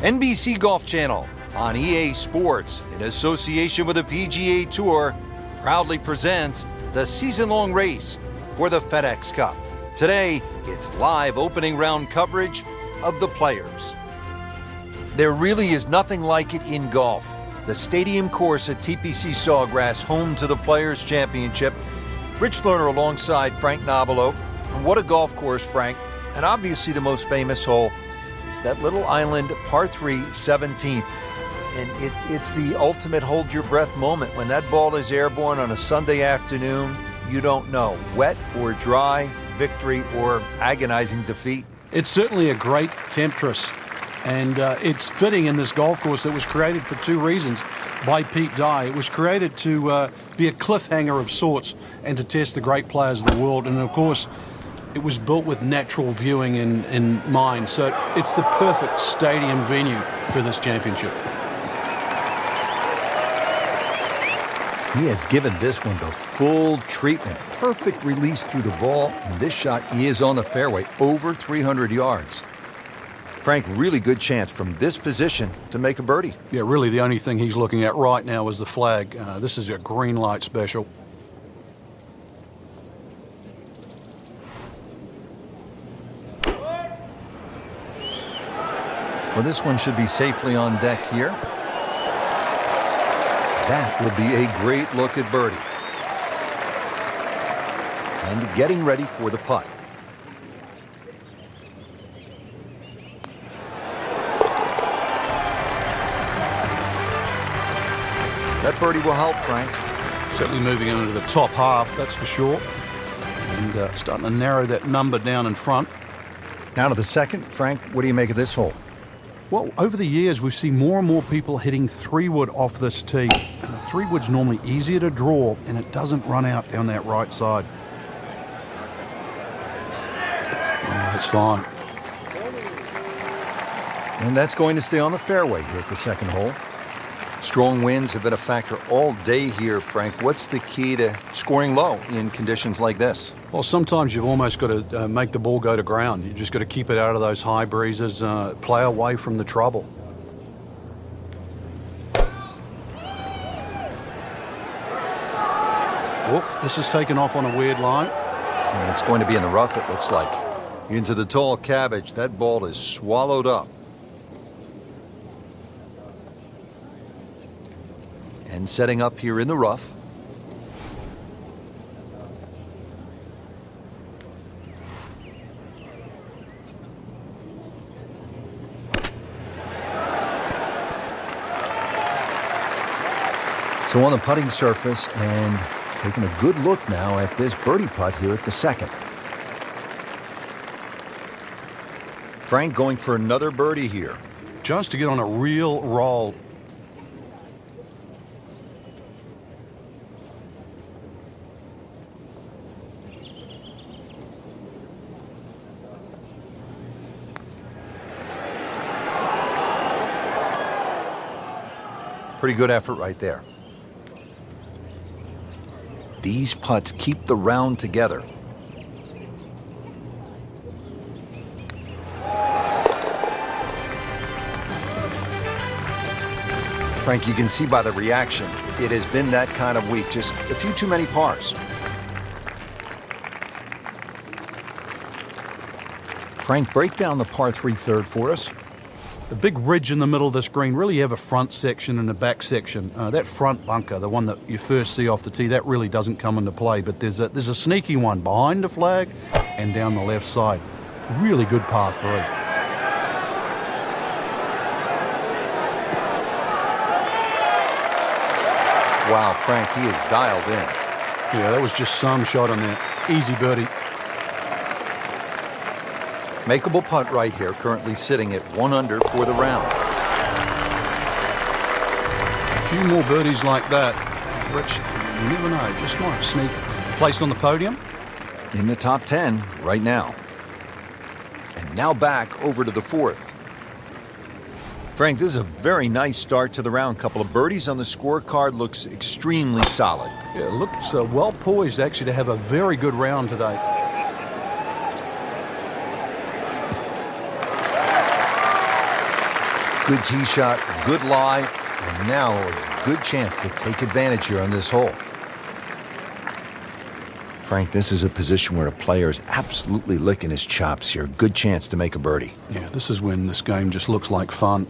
NBC Golf Channel on EA Sports, in association with the PGA Tour, proudly presents the season-long race for the FedEx Cup. Today, it's live opening round coverage of the Players. There really is nothing like it in golf. The stadium course at TPC Sawgrass, home to the Players Championship. Rich Lerner alongside Frank Nobilo. And what a golf course, Frank. And obviously the most famous hole is that little island, par 3, 17th. And it's the ultimate hold your breath moment. When that ball is airborne on a Sunday afternoon, you don't know. Wet or dry, victory or agonizing defeat. It's certainly a great temptress. And it's fitting in this golf course that was created for two reasons by Pete Dye. It was created to be a cliffhanger of sorts and to test the great players of the world. And of course, it was built with natural viewing in mind. So it's the perfect stadium venue for this championship. He has given this one the full treatment. Perfect release through the ball. And this shot is on the fairway, over 300 yards. Frank, really good chance from this position to make a birdie. Yeah, really the only thing he's looking at right now is the flag. This is a green light special. Well, this one should be safely on deck here. That will be a great look at birdie. And getting ready for the putt. That birdie will help, Frank. Certainly moving into the top half, that's for sure. And starting to narrow that number down in front. Now to the second. Frank, what do you make of this hole? Well, over the years, we've seen more and more people hitting three-wood off this tee. And the three-wood's normally easier to draw, and it doesn't run out down that right side. That's fine. And that's going to stay on the fairway here at the second hole. Strong winds have been a factor all day here, Frank. What's the key to scoring low in conditions like this? Well, sometimes you've almost got to make the ball go to ground. You just got to keep it out of those high breezes, play away from the trouble. Whoop, this is taken off on a weird line. And it's going to be in the rough, it looks like. Into the tall cabbage. That ball is swallowed up. And setting up here in the rough. So on the putting surface, and taking a good look now at this birdie putt here at the second. Frank going for another birdie here. Just to get on a real roll. Pretty good effort right there. These putts keep the round together. Frank, you can see by the reaction, it has been that kind of week. Just a few too many pars. Frank, break down the par 3 third for us. The big ridge in the middle of this green, really you have a front section and a back section. That front bunker, the one that you first see off the tee, that really doesn't come into play. But there's a sneaky one behind the flag and down the left side. Really good par 3. Wow, Frank, he is dialed in. Yeah, that was just some shot on there. Easy birdie. Makeable putt right here, currently sitting at 1 under for the round. A few more birdies like that, Rich, you never know, just might sneak place on the podium. In the top 10 right now. And now back over to the fourth. Frank, this is a very nice start to the round. Couple of birdies on the scorecard, looks extremely solid. Yeah, it looks well poised actually to have a very good round today. Good tee shot, good lie, and now a good chance to take advantage here on this hole. Frank, this is a position where a player is absolutely licking his chops here. Good chance to make a birdie. Yeah, this is when this game just looks like fun.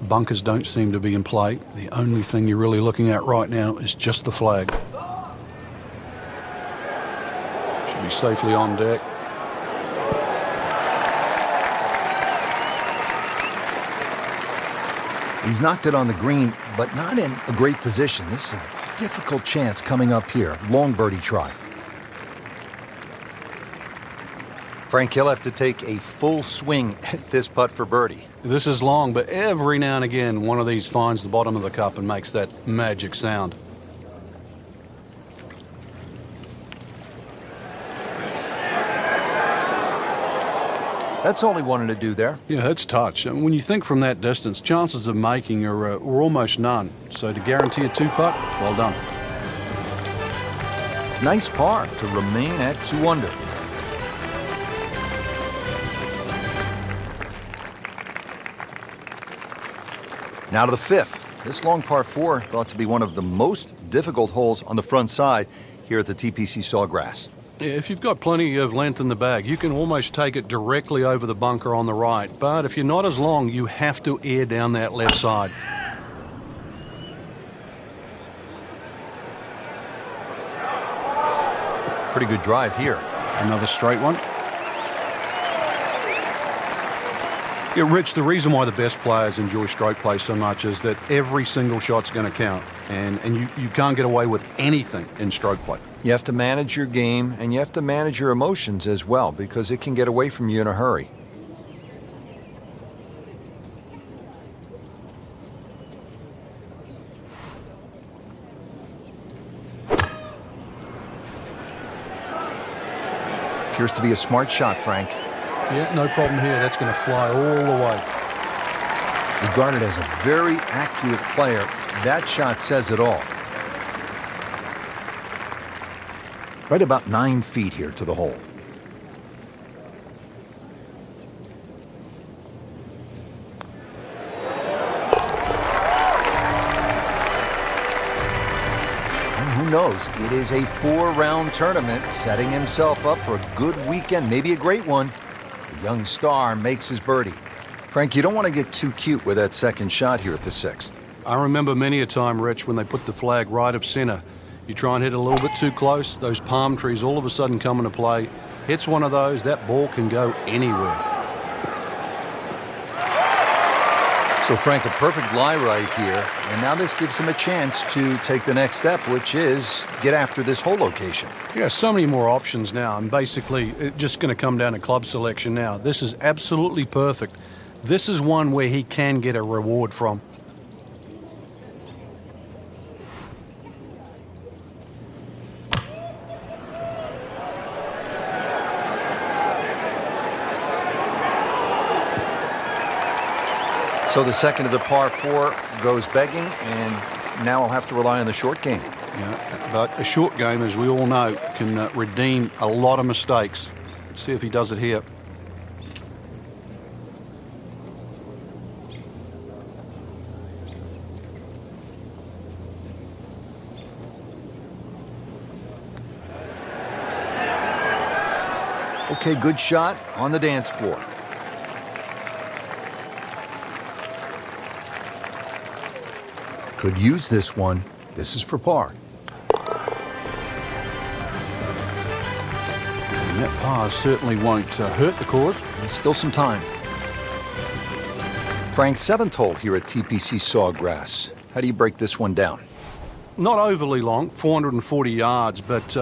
Bunkers don't seem to be in play. The only thing you're really looking at right now is just the flag. Should be safely on deck. He's knocked it on the green, but not in a great position. This is a difficult chance coming up here. Long birdie try. Frank, he'll have to take a full swing at this putt for birdie. This is long, but every now and again, one of these finds the bottom of the cup and makes that magic sound. That's all he wanted to do there. Yeah, it's touch. And when you think from that distance, chances of making are almost none. So to guarantee a two-putt, well done. Nice par to remain at 2 under. Now to the 5th. This long par 4 thought to be one of the most difficult holes on the front side here at the TPC Sawgrass. Yeah, if you've got plenty of length in the bag, you can almost take it directly over the bunker on the right. But if you're not as long, you have to air down that left side. Pretty good drive here. Another straight one. Yeah, Rich, the reason why the best players enjoy stroke play so much is that every single shot's going to count. And you can't get away with anything in stroke play. You have to manage your game, and you have to manage your emotions as well, because it can get away from you in a hurry. Appears to be a smart shot, Frank. Yeah, no problem here. That's going to fly all the way. Regarded as a very accurate player, that shot says it all. Right about 9 feet here to the hole. And who knows? It is a 4-round tournament, setting himself up for a good weekend, maybe a great one. The young star makes his birdie. Frank, you don't want to get too cute with that second shot here at the 6th. I remember many a time, Rich, when they put the flag right of center. You try and hit a little bit too close, those palm trees all of a sudden come into play. Hits one of those, that ball can go anywhere. So, Frank, a perfect lie right here, and now this gives him a chance to take the next step, which is get after this hole location. Yeah, so many more options now, and basically it's just going to come down to club selection now. This is absolutely perfect. This is one where he can get a reward from. So the second of the par 4 goes begging, and now I'll have to rely on the short game. Yeah, but a short game, as we all know, can redeem a lot of mistakes. Let's see if he does it here. Okay, good shot on the dance floor. Could use this one. This is for par. And that par certainly won't hurt the cause. There's still some time. Frank's 7th hole here at TPC Sawgrass. How do you break this one down? Not overly long, 440 yards, but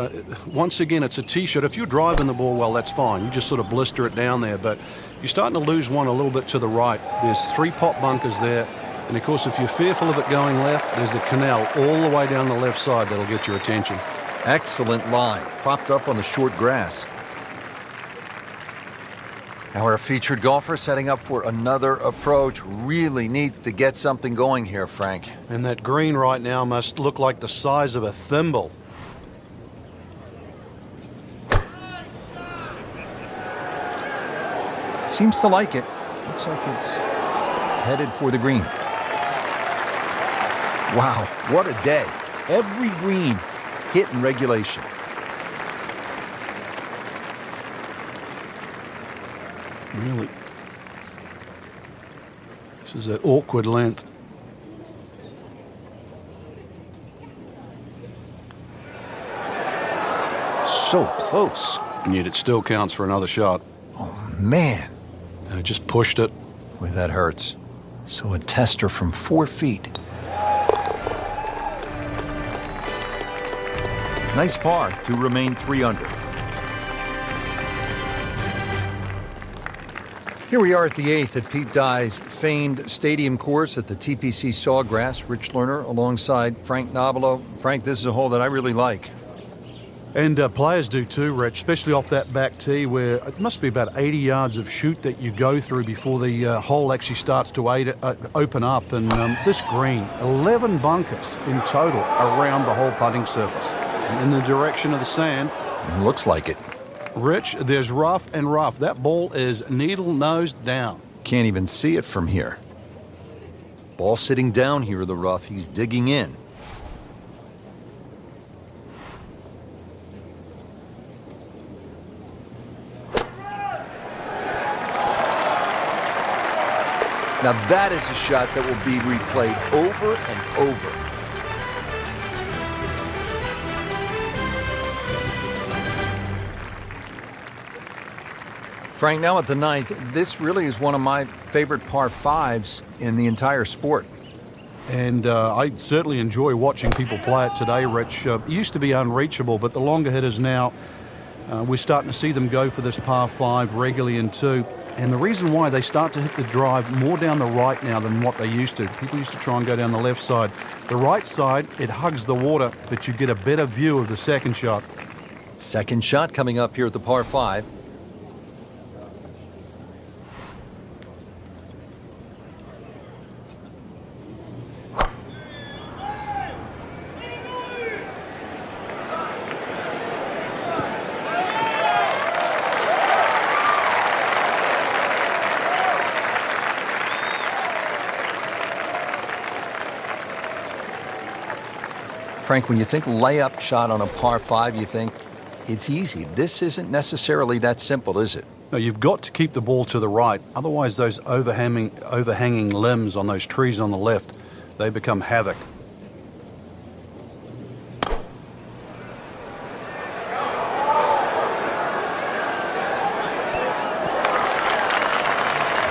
once again, it's a tee shot. If you're driving the ball well, that's fine. You just sort of blister it down there, but you're starting to lose one a little bit to the right. There's 3 pot bunkers there. And of course, if you're fearful of it going left, there's the canal all the way down the left side that'll get your attention. Excellent line, propped up on the short grass. Now our featured golfer setting up for another approach. Really needs to get something going here, Frank. And that green right now must look like the size of a thimble. Seems to like it. Looks like it's headed for the green. Wow, what a day. Every green hit in regulation. Really. This is an awkward length. So close. And yet it still counts for another shot. Oh, man. Just pushed it. Boy, that hurts. So a tester from 4 feet. Nice par to remain 3 under. Here we are at the 8th at Pete Dye's famed stadium course at the TPC Sawgrass. Rich Lerner alongside Frank Nobilo. Frank, this is a hole that I really like. And players do too, Rich, especially off that back tee where it must be about 80 yards of shoot that you go through before the hole actually starts to open up. And this green, 11 bunkers in total around the whole putting surface. In the direction of the sand. Looks like it. Rich, there's rough and rough. That ball is needle nose down. Can't even see it from here. Ball sitting down here in the rough. He's digging in. Now that is a shot that will be replayed over and over. Frank, now at the 9th, this really is one of my favorite par 5s in the entire sport. And I certainly enjoy watching people play it today, Rich. It used to be unreachable, but the longer hitters now, we're starting to see them go for this par 5 regularly in 2. And the reason why they start to hit the drive more down the right now than what they used to. People used to try and go down the left side. The right side, it hugs the water, but you get a better view of the second shot. Second shot coming up here at the par 5. Frank, when you think layup shot on a par 5, you think it's easy. This isn't necessarily that simple, is it? No, you've got to keep the ball to the right. Otherwise, those overhanging limbs on those trees on the left, they become havoc.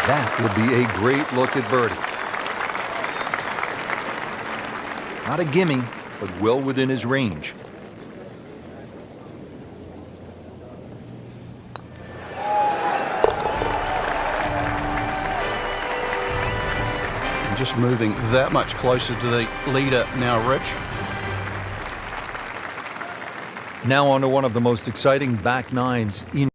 That will be a great look at birdie. Not a gimme, but well within his range. And just moving that much closer to the leader now, Rich. Now on to one of the most exciting back nines in